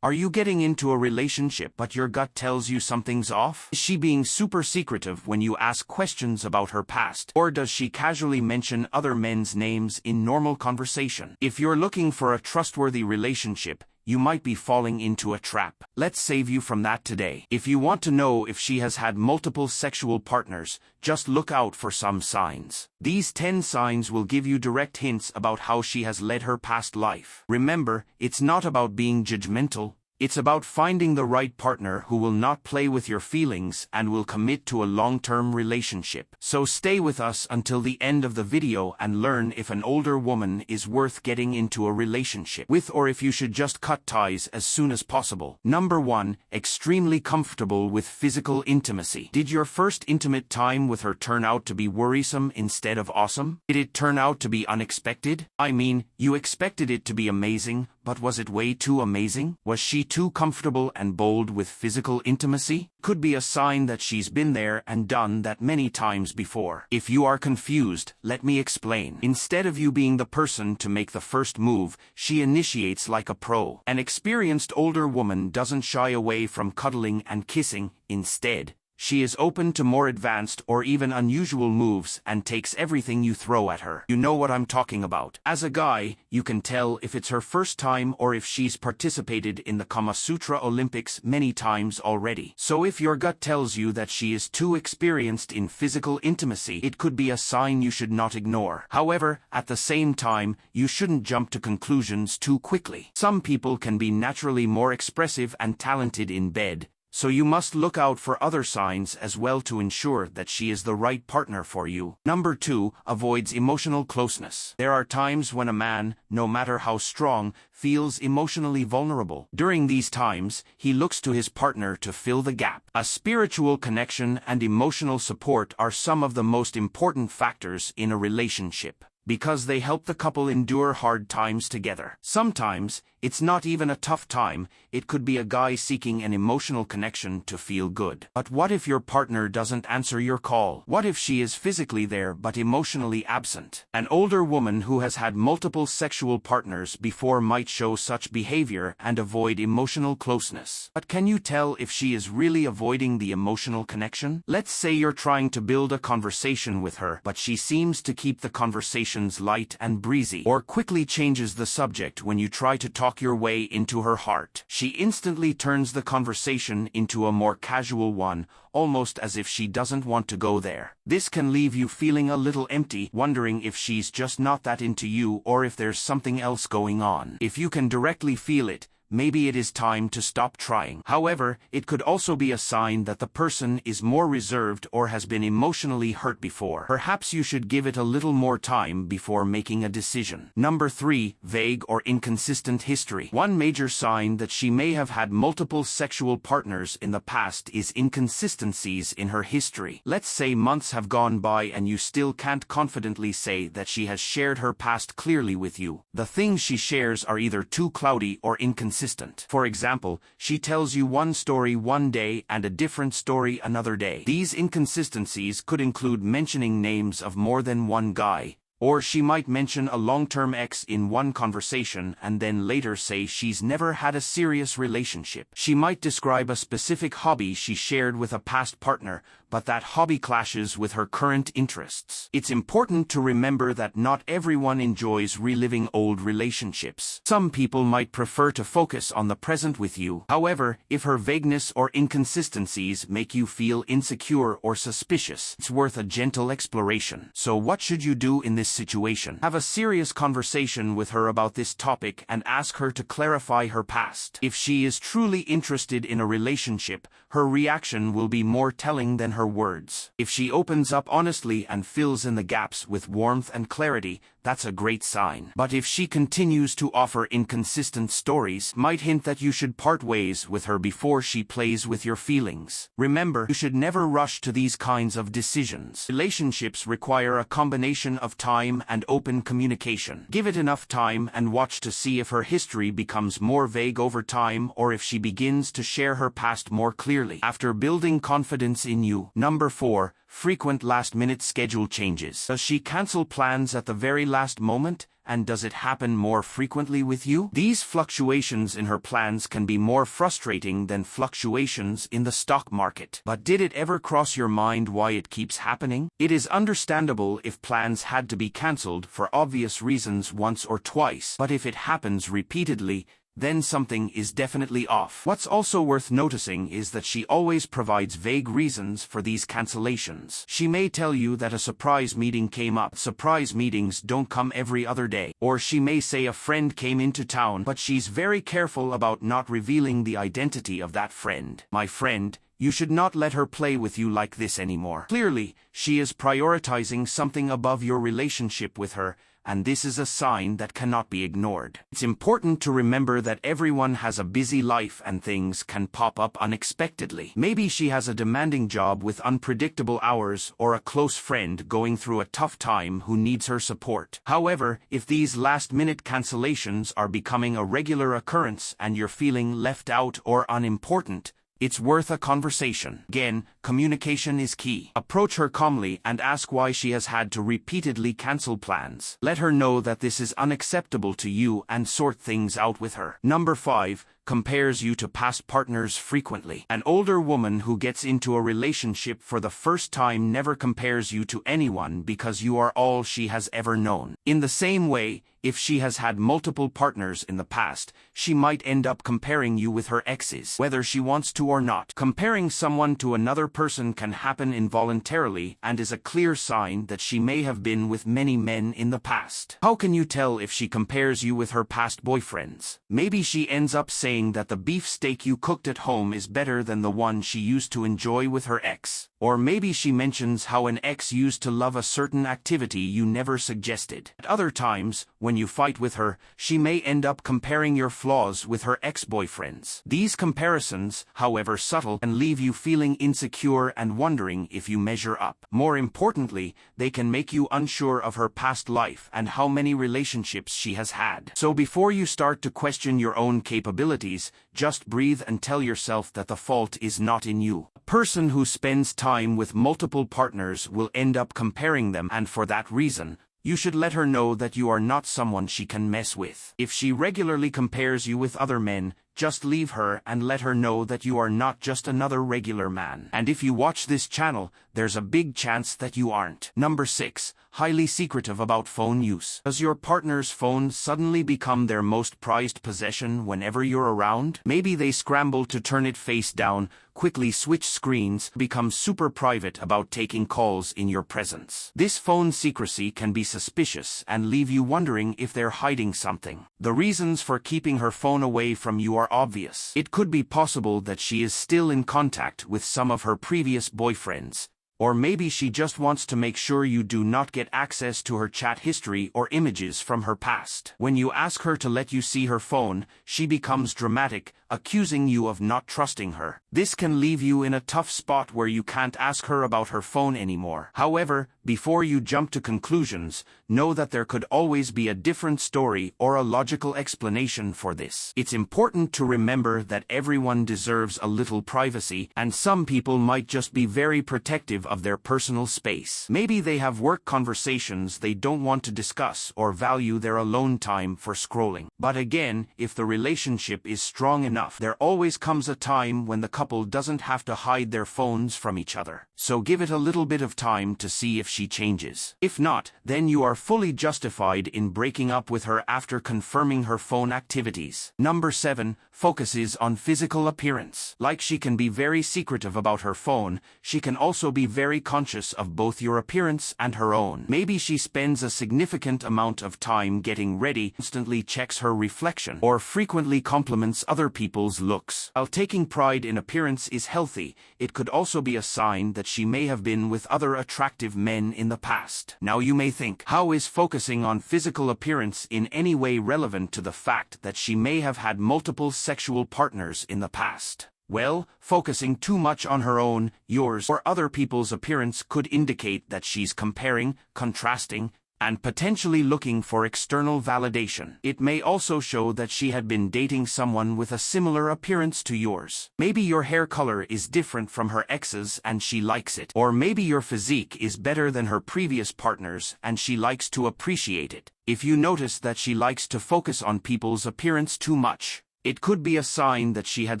Are you getting into a relationship but your gut tells you something's off? Is she being super secretive when you ask questions about her past? Or does she casually mention other men's names in normal conversation? If you're looking for a trustworthy relationship, you might be falling into a trap. Let's save you from that today. If you want to know if she has had multiple sexual partners, just look out for some signs. These 10 signs will give you direct hints about how she has led her past life. Remember, it's not about being judgmental. It's about finding the right partner who will not play with your feelings and will commit to a long-term relationship. So stay with us until the end of the video and learn if an older woman is worth getting into a relationship with or if you should just cut ties as soon as possible. Number 1. Extremely comfortable with physical intimacy. Did your first intimate time with her turn out to be worrisome instead of awesome? Did it turn out to be unexpected? I mean, you expected it to be amazing, but was it way too amazing? Was she too comfortable and bold with physical intimacy? Could be a sign that she's been there and done that many times before. If you are confused, let me explain. Instead of you being the person to make the first move, she initiates like a pro. An experienced older woman doesn't shy away from cuddling and kissing. Instead, she is open to more advanced or even unusual moves and takes everything you throw at her. You know what I'm talking about. As a guy, you can tell if it's her first time or if she's participated in the Kama Sutra Olympics many times already. So if your gut tells you that she is too experienced in physical intimacy, it could be a sign you should not ignore. However, at the same time, you shouldn't jump to conclusions too quickly. Some people can be naturally more expressive and talented in bed, so you must look out for other signs as well to ensure that she is the right partner for you. Number 2. Avoids emotional closeness. There are times when a man, no matter how strong, feels emotionally vulnerable. During these times, he looks to his partner to fill the gap. A spiritual connection and emotional support are some of the most important factors in a relationship, because they help the couple endure hard times together. Sometimes, it's not even a tough time, it could be a guy seeking an emotional connection to feel good. But what if your partner doesn't answer your call? What if she is physically there but emotionally absent? An older woman who has had multiple sexual partners before might show such behavior and avoid emotional closeness. But can you tell if she is really avoiding the emotional connection? Let's say you're trying to build a conversation with her, but she seems to keep the conversations light and breezy, or quickly changes the subject when you try to talk your way into her heart. She instantly turns the conversation into a more casual one, almost as if she doesn't want to go there. This can leave you feeling a little empty, wondering if she's just not that into you or if there's something else going on. If you can directly feel it, maybe it is time to stop trying. However, it could also be a sign that the person is more reserved or has been emotionally hurt before. Perhaps you should give it a little more time before making a decision. Number 3. Vague or inconsistent history. One major sign that she may have had multiple sexual partners in the past is inconsistencies in her history. Let's say months have gone by and you still can't confidently say that she has shared her past clearly with you. The things she shares are either too cloudy or inconsistent. For example, she tells you one story one day and a different story another day. These inconsistencies could include mentioning names of more than one guy, or she might mention a long-term ex in one conversation and then later say she's never had a serious relationship. She might describe a specific hobby she shared with a past partner, but that hobby clashes with her current interests. It's important to remember that not everyone enjoys reliving old relationships. Some people might prefer to focus on the present with you. However, if her vagueness or inconsistencies make you feel insecure or suspicious, it's worth a gentle exploration. So what should you do in this situation? Have a serious conversation with her about this topic and ask her to clarify her past. If she is truly interested in a relationship, her reaction will be more telling than her words. If she opens up honestly and fills in the gaps with warmth and clarity, that's a great sign. But if she continues to offer inconsistent stories, might hint that you should part ways with her before she plays with your feelings. Remember, you should never rush to these kinds of decisions. Relationships require a combination of time and open communication. Give it enough time and watch to see if her history becomes more vague over time or if she begins to share her past more clearly. After building confidence in you. Number 4. Frequent last-minute schedule changes. Does she cancel plans at the very last moment and does it happen more frequently with you? These fluctuations in her plans can be more frustrating than fluctuations in the stock market. But did it ever cross your mind why it keeps happening? It is understandable if plans had to be cancelled for obvious reasons once or twice, but if it happens repeatedly, then something is definitely off. What's also worth noticing is that she always provides vague reasons for these cancellations. She may tell you that a surprise meeting came up. Surprise meetings don't come every other day. Or she may say a friend came into town, but she's very careful about not revealing the identity of that friend. My friend, you should not let her play with you like this anymore. Clearly, she is prioritizing something above your relationship with her, and this is a sign that cannot be ignored. It's important to remember that everyone has a busy life and things can pop up unexpectedly. Maybe she has a demanding job with unpredictable hours or a close friend going through a tough time who needs her support. However, if these last-minute cancellations are becoming a regular occurrence and you're feeling left out or unimportant, it's worth a conversation. Again, communication is key. Approach her calmly and ask why she has had to repeatedly cancel plans. Let her know that this is unacceptable to you and sort things out with her. Number 5. Compares you to past partners frequently. An older woman who gets into a relationship for the first time never compares you to anyone because you are all she has ever known. In the same way, if she has had multiple partners in the past, she might end up comparing you with her exes, whether she wants to or not. Comparing someone to another person can happen involuntarily and is a clear sign that she may have been with many men in the past. How can you tell if she compares you with her past boyfriends? Maybe she ends up saying that the beef steak you cooked at home is better than the one she used to enjoy with her ex. Or maybe she mentions how an ex used to love a certain activity you never suggested. At other times, when you fight with her, she may end up comparing your flaws with her ex-boyfriends. These comparisons, however subtle, can leave you feeling insecure and wondering if you measure up. More importantly, they can make you unsure of her past life and how many relationships she has had. So before you start to question your own capabilities, just breathe and tell yourself that the fault is not in you. A person who spends time with multiple partners will end up comparing them, and for that reason, you should let her know that you are not someone she can mess with. If she regularly compares you with other men, just leave her and let her know that you are not just another regular man. And if you watch this channel, there's a big chance that you aren't. Number 6. Highly secretive about phone use. Does your partner's phone suddenly become their most prized possession whenever you're around? Maybe they scramble to turn it face down, quickly switch screens, become super private about taking calls in your presence. This phone secrecy can be suspicious and leave you wondering if they're hiding something. The reasons for keeping her phone away from you are obvious. It could be possible that she is still in contact with some of her previous boyfriends, or maybe she just wants to make sure you do not get access to her chat history or images from her past. When you ask her to let you see her phone, she becomes dramatic, accusing you of not trusting her. This can leave you in a tough spot where you can't ask her about her phone anymore. However, before you jump to conclusions, know that there could always be a different story or a logical explanation for this. It's important to remember that everyone deserves a little privacy, and some people might just be very protective of their personal space. Maybe they have work conversations they don't want to discuss or value their alone time for scrolling. But again, if the relationship is strong enough, there always comes a time when the couple doesn't have to hide their phones from each other. So give it a little bit of time to see if she changes. If not, then you are fully justified in breaking up with her after confirming her phone activities. Number 7. Focuses on physical appearance. Like she can be very secretive about her phone, she can also be very conscious of both your appearance and her own. Maybe she spends a significant amount of time getting ready, constantly checks her reflection, or frequently compliments other people's looks. While taking pride in appearance is healthy, it could also be a sign that she may have been with other attractive men in the past. Now you may think, how is focusing on physical appearance in any way relevant to the fact that she may have had multiple sexual partners in the past? Well, focusing too much on her own, yours, or other people's appearance could indicate that she's comparing, contrasting, and potentially looking for external validation. It may also show that she had been dating someone with a similar appearance to yours. Maybe your hair color is different from her ex's and she likes it. Or maybe your physique is better than her previous partners and she likes to appreciate it. If you notice that she likes to focus on people's appearance too much, it could be a sign that she had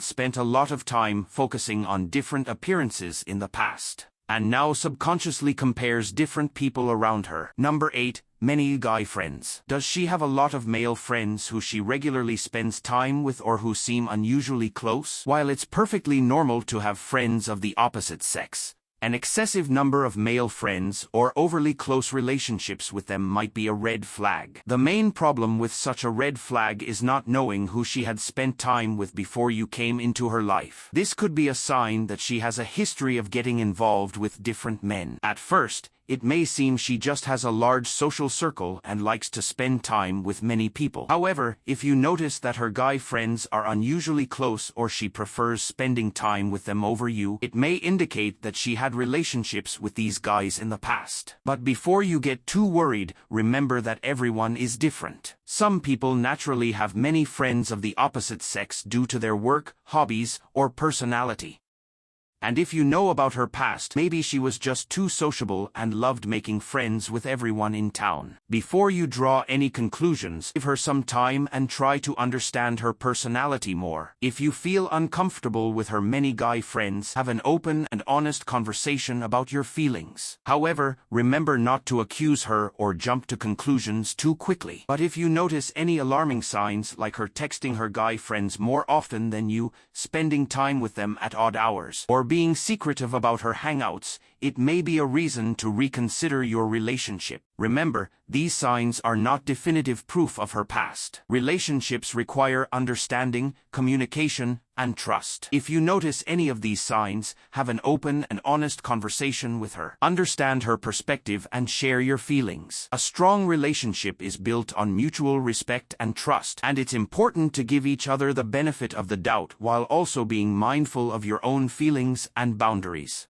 spent a lot of time focusing on different appearances in the past, and now subconsciously compares different people around her. Number 8. Many guy friends. Does she have a lot of male friends who she regularly spends time with or who seem unusually close? While it's perfectly normal to have friends of the opposite sex, an excessive number of male friends or overly close relationships with them might be a red flag. The main problem with such a red flag is not knowing who she had spent time with before you came into her life. This could be a sign that she has a history of getting involved with different men. At first, it may seem she just has a large social circle and likes to spend time with many people. However, if you notice that her guy friends are unusually close or she prefers spending time with them over you, it may indicate that she had relationships with these guys in the past. But before you get too worried, remember that everyone is different. Some people naturally have many friends of the opposite sex due to their work, hobbies, or personality. And if you know about her past, maybe she was just too sociable and loved making friends with everyone in town. Before you draw any conclusions, give her some time and try to understand her personality more. If you feel uncomfortable with her many guy friends, have an open and honest conversation about your feelings. However, remember not to accuse her or jump to conclusions too quickly. But if you notice any alarming signs like her texting her guy friends more often than you, spending time with them at odd hours, or being secretive about her hangouts, it may be a reason to reconsider your relationship. Remember, these signs are not definitive proof of her past. Relationships require understanding, communication, and trust. If you notice any of these signs, have an open and honest conversation with her. Understand her perspective and share your feelings. A strong relationship is built on mutual respect and trust, and it's important to give each other the benefit of the doubt while also being mindful of your own feelings and boundaries.